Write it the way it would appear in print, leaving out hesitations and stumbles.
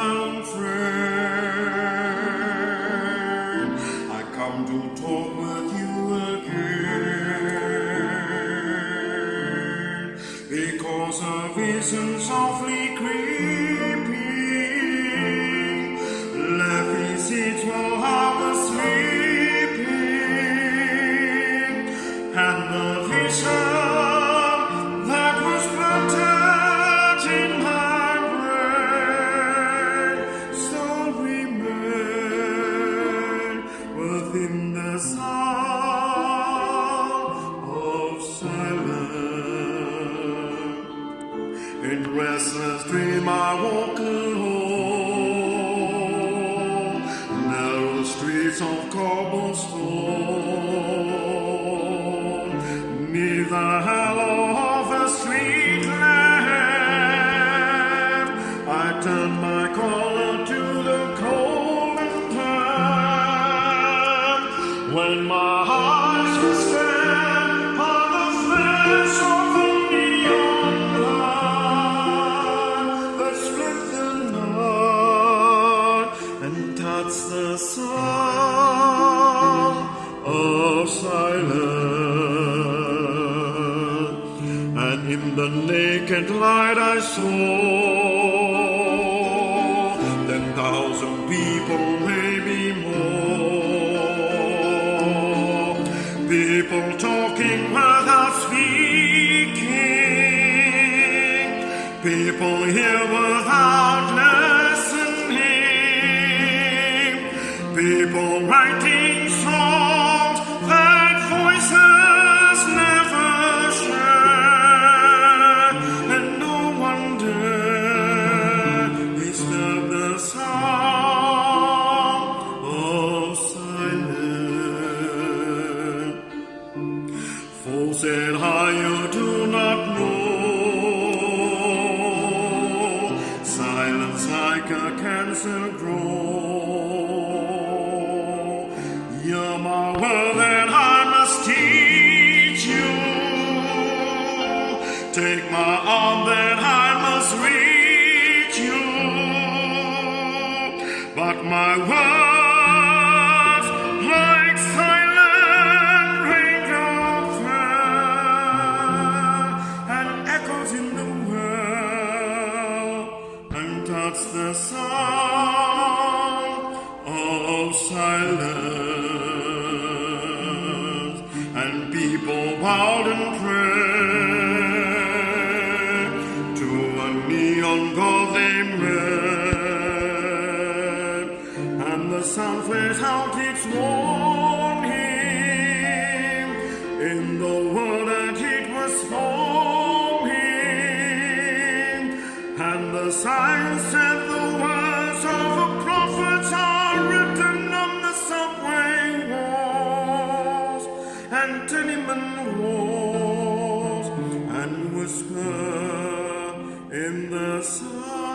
silent friend, I come to talk with you again, because a vision softly creeping left his seeds while I was sleeping, and the vision that was planted in my brain still remained within the sound of silence. In restless dream I walk alone, narrow streets of cobblestone, neath the halo of a street lamp, I turn my collar to the cold and damp, when my eyes will stand on the flash of a neon light that split the night and touch the sound of silence. And in the naked light I saw 10,000 people, maybe more, people talking without speaking, people here without listening, people writing songs that voices never share, and no one dare disturb the sound of silence. Folks said, "How you do not know silence like a cancer grow. You're my word that I must teach you. Take my arm that I must reach you. But my words, like silent raindrops, fell and echoes in the well and touch the sound of silence, and people bowed and prayed to a neon god they met, and the sun flashed out its warning in the world that it was forming, and the sign said the words of the prophets are written on the subway walls and tenement walls, and whisper in the sun.